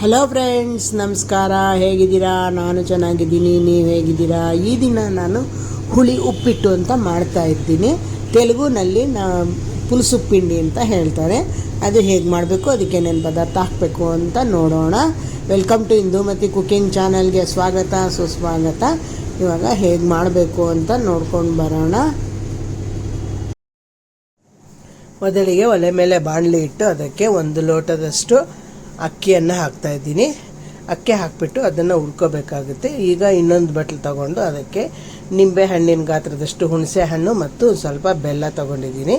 Hello friends, ನಮಸ್ಕಾರ. ಹೇಗಿದ್ದೀರಾ? ನಾನು ಚೆನ್ನಾಗಿದ್ದೀನಿ. ನೀವು ಹೇಗಿದ್ದೀರಾ? ಈ ದಿನ ನಾನು ಹುಳಿ ಉಪ್ಪಿಟ್ಟು ಅಂತ ಮಾಡ್ತಾ ಇದ್ದೀನಿ. ತೆಲುಗುನಲ್ಲಿ ಪುಲಸುಪ್ಪಿಂಡಿ ಅಂತ ಹೇಳ್ತಾರೆ. ಅದು ಹೇಗೆ ಮಾಡಬೇಕು, ಅದಕ್ಕೆ ಏನೇನು ಪದಾರ್ಥ ಹಾಕಬೇಕು ಅಂತ ನೋಡೋಣ. ವೆಲ್ಕಮ್ ಟು ಇಂದುಮತಿ ಕುಕಿಂಗ್ ಚಾನಲ್ಗೆ ಸ್ವಾಗತ, ಸುಸ್ವಾಗತ. ಇವಾಗ ಹೇಗೆ ಮಾಡಬೇಕು ಅಂತ ನೋಡ್ಕೊಂಡು ಬರೋಣ. ಮೊದಲಿಗೆ ಒಲೆ ಮೇಲೆ ಬಾಣಲಿ ಇಟ್ಟು ಅದಕ್ಕೆ 1 ಲೋಟದಷ್ಟು ಅಕ್ಕಿಯನ್ನು ಹಾಕ್ತಾಯಿದ್ದೀನಿ. ಅಕ್ಕಿ ಹಾಕಿಬಿಟ್ಟು ಅದನ್ನು ಹುರ್ಕೋಬೇಕಾಗುತ್ತೆ. ಈಗ ಇನ್ನೊಂದು ಬಟ್ಲು ತಗೊಂಡು ಅದಕ್ಕೆ ನಿಂಬೆ ಹಣ್ಣಿನ ಗಾತ್ರದಷ್ಟು ಹುಣಸೆ ಹಣ್ಣು ಮತ್ತು ಸ್ವಲ್ಪ ಬೆಲ್ಲ ತಗೊಂಡಿದ್ದೀನಿ.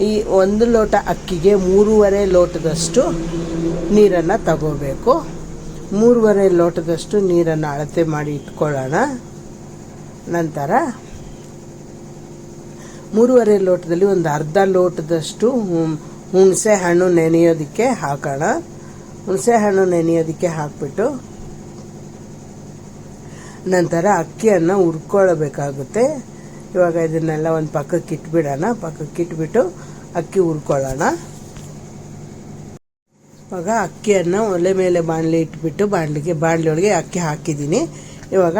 ಈ 1 ಲೋಟ ಅಕ್ಕಿಗೆ 3.5 ಲೋಟದಷ್ಟು ನೀರನ್ನು ತಗೋಬೇಕು. 3.5 ಲೋಟದಷ್ಟು ನೀರನ್ನು ಅಳತೆ ಮಾಡಿ ಇಟ್ಕೊಳ್ಳೋಣ. ನಂತರ 3.5 ಲೋಟದಲ್ಲಿ ಒಂದು ಅರ್ಧ ಲೋಟದಷ್ಟು ಹುಣಸೆ ಹಣ್ಣು ನೆನೆಯೋದಕ್ಕೆ ಹಾಕೋಣ. ಹುಣಸೆ ಹಣ್ಣು ನೆನೆಯೋದಕ್ಕೆ ಹಾಕಿಬಿಟ್ಟು ನಂತರ ಅಕ್ಕಿಯನ್ನು ಹುರ್ಕೊಳ್ಬೇಕಾಗುತ್ತೆ. ಇವಾಗ ಇದನ್ನೆಲ್ಲ ಒಂದು ಪಕ್ಕಕ್ಕೆ ಇಟ್ಬಿಡೋಣ. ಪಕ್ಕಕ್ಕಿಟ್ಬಿಟ್ಟು ಅಕ್ಕಿ ಹುರ್ಕೊಳ್ಳೋಣ. ಇವಾಗ ಅಕ್ಕಿಯನ್ನು ಒಲೆ ಮೇಲೆ ಬಾಣಲಿ ಇಟ್ಬಿಟ್ಟು ಬಾಣಲಿಯೊಳಗೆ ಅಕ್ಕಿ ಹಾಕಿದ್ದೀನಿ. ಇವಾಗ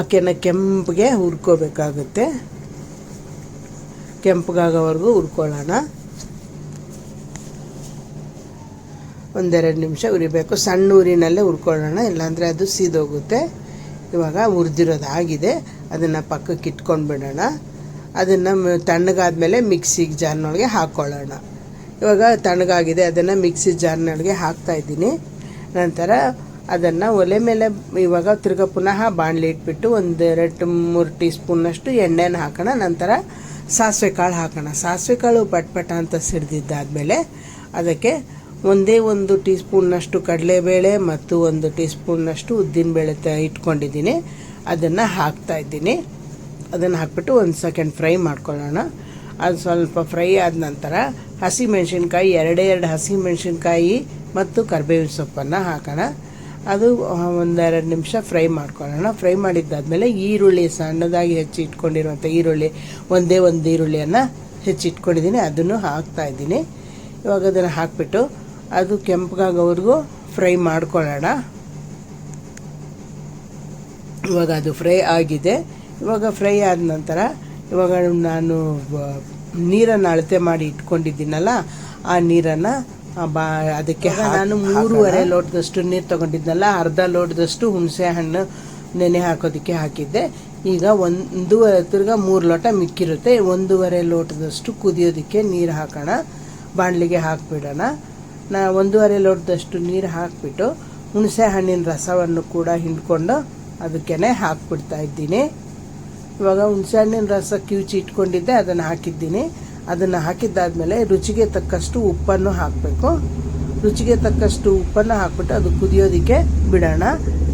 ಅಕ್ಕಿಯನ್ನು ಕೆಂಪಿಗೆ ಹುರ್ಕೋಬೇಕಾಗುತ್ತೆ. ಕೆಂಪಗಾಗೋವರೆಗೂ ಹುರ್ಕೊಳ್ಳೋಣ. 1-2 ನಿಮಿಷ ಉರಿಬೇಕು. ಸಣ್ಣ ಊರಿನಲ್ಲೇ ಹುರ್ಕೊಳ್ಳೋಣ, ಇಲ್ಲಾಂದರೆ ಅದು ಸೀದೋಗುತ್ತೆ. ಇವಾಗ ಹುರಿದಿರೋದಾಗಿದೆ, ಅದನ್ನು ಪಕ್ಕಕ್ಕೆ ಇಟ್ಕೊಂಡು ಬಿಡೋಣ. ಅದನ್ನು ತಣ್ಣಗಾದ್ಮೇಲೆ ಮಿಕ್ಸಿ ಜಾರ್ನೊಳಗೆ ಹಾಕ್ಕೊಳ್ಳೋಣ. ಇವಾಗ ತಣ್ಣಗಾಗಿದೆ, ಅದನ್ನು ಮಿಕ್ಸಿ ಜಾರ್ನೊಳಗೆ ಹಾಕ್ತಾಯಿದ್ದೀನಿ. ನಂತರ ಅದನ್ನು ಒಲೆ ಮೇಲೆ ಇವಾಗ ಪುನಃ ಬಾಣಲಿ ಇಟ್ಬಿಟ್ಟು 1-2-3 ಟೀ ಸ್ಪೂನ್ನಷ್ಟು ಎಣ್ಣೆನ ಹಾಕೋಣ. ನಂತರ ಸಾಸಿವೆ ಕಾಳು ಹಾಕೋಣ. ಸಾಸಿವೆ ಕಾಳು ಪಟ್ಪಟ ಅಂತ ಸಿಡಿದಿದ್ದಾದಮೇಲೆ ಅದಕ್ಕೆ 1 ಟೀ ಸ್ಪೂನ್ನಷ್ಟು ಕಡಲೆಬೇಳೆ ಮತ್ತು 1 ಟೀ ಸ್ಪೂನ್ನಷ್ಟು ಉದ್ದಿನಬೇಳೆ ಇಟ್ಕೊಂಡಿದ್ದೀನಿ. ಅದನ್ನು ಹಾಕ್ತಾಯಿದ್ದೀನಿ. ಅದನ್ನು ಹಾಕ್ಬಿಟ್ಟು 1 ಸೆಕೆಂಡ್ ಫ್ರೈ ಮಾಡ್ಕೊಳ್ಳೋಣ. ಅದು ಸ್ವಲ್ಪ ಫ್ರೈ ಆದ ನಂತರ ಹಸಿಮೆಣ್ಸಿನ್ಕಾಯಿ 2 ಹಸಿಮೆಣ್ಸಿನ್ಕಾಯಿ ಮತ್ತು ಕರಿಬೇವಿನ ಸೊಪ್ಪನ್ನು ಹಾಕೋಣ. ಅದು 1-2 ನಿಮಿಷ ಫ್ರೈ ಮಾಡ್ಕೊಳ್ಳೋಣ. ಫ್ರೈ ಮಾಡಿದ್ದಾದಮೇಲೆ ಈರುಳ್ಳಿ ಸಣ್ಣದಾಗಿ ಹೆಚ್ಚಿ ಇಟ್ಕೊಂಡಿರುವಂಥ ಒಂದೇ ಒಂದು ಈರುಳ್ಳಿಯನ್ನು ಹೆಚ್ಚಿಟ್ಕೊಂಡಿದ್ದೀನಿ, ಅದನ್ನು ಹಾಕ್ತಾಯಿದ್ದೀನಿ. ಇವಾಗ ಅದನ್ನು ಹಾಕಿಬಿಟ್ಟು ಅದು ಕೆಂಪಗಾಗೋವರೆಗೂ ಫ್ರೈ ಮಾಡ್ಕೊಳ್ಳೋಣ. ಇವಾಗ ಅದು ಫ್ರೈ ಆಗಿದೆ. ಇವಾಗ ಫ್ರೈ ಆದ ನಂತರ ಇವಾಗ ನಾನು ನೀರನ್ನು ಅಳತೆ ಮಾಡಿ ಇಟ್ಕೊಂಡಿದ್ದೀನಲ್ಲ, ಆ ನೀರನ್ನು ಅದಕ್ಕೆ ನಾನು 3.5 ಲೋಟದಷ್ಟು ನೀರು ತೊಗೊಂಡಿದ್ನಲ್ಲ, ಅರ್ಧ ಲೋಟದಷ್ಟು ಹುಣಸೆ ಹಣ್ಣು ನೆನೆ ಹಾಕೋದಕ್ಕೆ ಹಾಕಿದ್ದೆ. ಈಗ ತಿರ್ಗಾ 3 ಲೋಟ ಮಿಕ್ಕಿರುತ್ತೆ. 1.5 ಲೋಟದಷ್ಟು ಕುದಿಯೋದಕ್ಕೆ ನೀರು ಹಾಕೋಣ. ಬಾಣಲಿಗೆ ಹಾಕಿಬಿಡೋಣ. 1.5 ಲೋಟದಷ್ಟು ನೀರು ಹಾಕಿಬಿಟ್ಟು ಹುಣಸೆ ಹಣ್ಣಿನ ರಸವನ್ನು ಕೂಡ ಹಿಂಡ್ಕೊಂಡು ಅದಕ್ಕೇ ಹಾಕ್ಬಿಡ್ತಾ ಇದ್ದೀನಿ. ಇವಾಗ ಹುಣಸೆ ಹಣ್ಣಿನ ರಸ ಕಿವುಚಿ ಇಟ್ಕೊಂಡಿದ್ದೆ, ಅದನ್ನು ಹಾಕಿದ್ದೀನಿ. ಅದನ್ನು ಹಾಕಿದ್ದಾದಮೇಲೆ ರುಚಿಗೆ ತಕ್ಕಷ್ಟು ಉಪ್ಪನ್ನು ಹಾಕಬೇಕು. ರುಚಿಗೆ ತಕ್ಕಷ್ಟು ಉಪ್ಪನ್ನು ಹಾಕ್ಬಿಟ್ಟು ಅದು ಕುದಿಯೋದಕ್ಕೆ ಬಿಡೋಣ.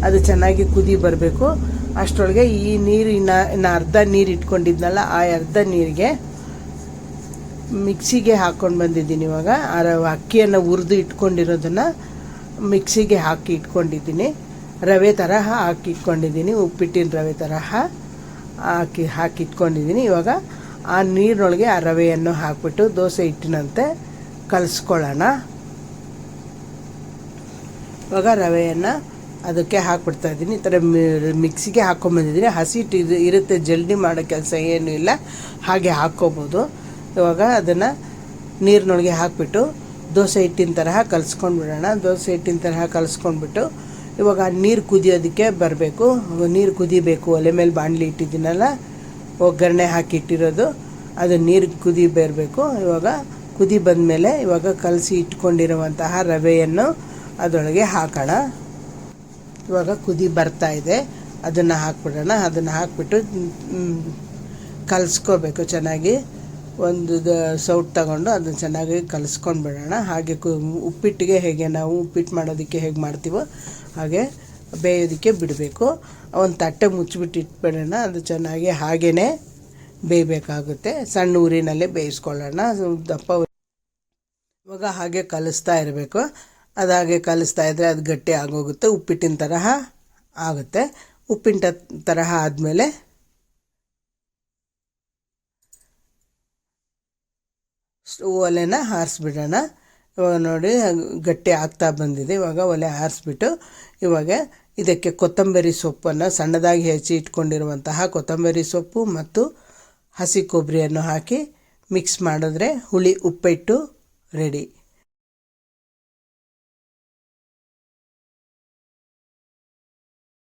ಅದು ಚೆನ್ನಾಗಿ ಕುದಿ ಬರಬೇಕು. ಅಷ್ಟರೊಳಗೆ ಈ ನೀರು ಇನ್ನು ಅರ್ಧ ನೀರು ಇಟ್ಕೊಂಡಿದ್ನಲ್ಲ, ಆ ಅರ್ಧ ನೀರಿಗೆ ಮಿಕ್ಸಿಗೆ ಹಾಕ್ಕೊಂಡು ಬಂದಿದ್ದೀನಿ. ಇವಾಗ ಅಕ್ಕಿಯನ್ನು ಹುರಿದು ಇಟ್ಕೊಂಡಿರೋದನ್ನು ಮಿಕ್ಸಿಗೆ ಹಾಕಿ ಇಟ್ಕೊಂಡಿದ್ದೀನಿ. ರವೆ ತರಹ ಹಾಕಿ ಇಟ್ಕೊಂಡಿದ್ದೀನಿ, ಉಪ್ಪಿಟ್ಟಿನ ರವೆ ತರಹ ಹಾಕಿ ಇಟ್ಕೊಂಡಿದ್ದೀನಿ. ಇವಾಗ ಆ ನೀರಿನೊಳಗೆ ಆ ರವೆಯನ್ನು ಹಾಕಿಬಿಟ್ಟು ದೋಸೆ ಹಿಟ್ಟಿನಂತೆ ಕಲಿಸ್ಕೊಳ್ಳೋಣ. ಇವಾಗ ರವೆಯನ್ನು ಅದಕ್ಕೆ ಹಾಕ್ಬಿಡ್ತಾ ಇದ್ದೀನಿ. ಈ ಥರ ಮಿಕ್ಸಿಗೆ ಹಾಕ್ಕೊಂಬಂದಿದ್ದೀನಿ. ಹಸಿ ಇರುತ್ತೆ, ಜಲ್ದಿ ಮಾಡೋ ಕೆಲಸ ಏನೂ ಇಲ್ಲ, ಹಾಗೆ ಹಾಕ್ಕೋಬೋದು. ಇವಾಗ ಅದನ್ನು ನೀರಿನೊಳಗೆ ಹಾಕಿಬಿಟ್ಟು ದೋಸೆ ಹಿಟ್ಟಿನ ತರಹ ಕಲಿಸ್ಕೊಂಡು ಬಿಡೋಣ. ದೋಸೆ ಹಿಟ್ಟಿನ ತರಹ ಕಲಿಸ್ಕೊಂಡ್ಬಿಟ್ಟು ಇವಾಗ ನೀರು ಕುದಿಯೋದಕ್ಕೆ ಬರಬೇಕು. ನೀರು ಕುದಿಬೇಕು. ಒಲೆ ಮೇಲೆ ಬಾಣಲಿ ಇಟ್ಟಿದ್ದೀನಲ್ಲ, ಒಗ್ಗರಣೆ ಹಾಕಿಟ್ಟಿರೋದು, ಅದು ನೀರು ಕುದಿ ಬರಬೇಕು. ಇವಾಗ ಕುದಿ ಬಂದಮೇಲೆ ಇವಾಗ ಕಲಸಿ ಇಟ್ಕೊಂಡಿರುವಂತಹ ರವೆಯನ್ನು ಅದರೊಳಗೆ ಹಾಕೋಣ. ಇವಾಗ ಕುದಿ ಬರ್ತಾ ಇದೆ, ಅದನ್ನು ಹಾಕ್ಬಿಡೋಣ. ಅದನ್ನು ಹಾಕಿಬಿಟ್ಟು ಕಲಿಸ್ಕೋಬೇಕು ಚೆನ್ನಾಗಿ. ಒಂದು ಸೌಟ್ ತಗೊಂಡು ಅದನ್ನು ಚೆನ್ನಾಗಿ ಕಲಿಸ್ಕೊಂಡು ಬಿಡೋಣ. ಹಾಗೆ ಉಪ್ಪಿಟ್ಟಿಗೆ ಹೇಗೆ ನಾವು ಉಪ್ಪಿಟ್ಟು ಮಾಡೋದಕ್ಕೆ ಹೇಗೆ ಮಾಡ್ತೀವೋ ಹಾಗೆ ಬೇಯೋದಕ್ಕೆ ಬಿಡಬೇಕು. ಒಂದು ತಟ್ಟೆ ಮುಚ್ಚಿಬಿಟ್ಟು ಇಟ್ಬಿಡೋಣ. ಅದು ಚೆನ್ನಾಗಿ ಹಾಗೇ ಬೇಯಬೇಕಾಗುತ್ತೆ. ಸಣ್ಣ ಊರಿನಲ್ಲೇ ಬೇಯಿಸ್ಕೊಳ್ಳೋಣ. ದಪ್ಪ ಇವಾಗ ಹಾಗೆ ಕಲಿಸ್ತಾ ಇರಬೇಕು. ಅದು ಹಾಗೆ ಕಲಿಸ್ತಾ ಇದ್ದರೆ ಅದು ಗಟ್ಟಿ ಆಗೋಗುತ್ತೆ, ಉಪ್ಪಿಟ್ಟಿನ ತರಹ ಆಗುತ್ತೆ. ಉಪ್ಪಿನ ತರಹ ಆದಮೇಲೆ ಒಲೆನ ಹಾರಿಸ್ಬಿಡೋಣ. ಇವಾಗ ನೋಡಿ ಗಟ್ಟಿ ಆಗ್ತಾ ಬಂದಿದೆ. ಇವಾಗ ಒಲೆ ಆರಿಸ್ಬಿಟ್ಟು ಇವಾಗ ಇದಕ್ಕೆ ಕೊತ್ತಂಬರಿ ಸೊಪ್ಪನ್ನು ಸಣ್ಣದಾಗಿ ಹೆಚ್ಚಿ ಇಟ್ಕೊಂಡಿರುವಂತಹ ಕೊತ್ತಂಬರಿ ಸೊಪ್ಪು ಮತ್ತು ಹಸಿ ಕೊಬ್ಬರಿಯನ್ನು ಹಾಕಿ ಮಿಕ್ಸ್ ಮಾಡಿದ್ರೆ ಹುಳಿ ಉಪ್ಪಿಟ್ಟು ರೆಡಿ.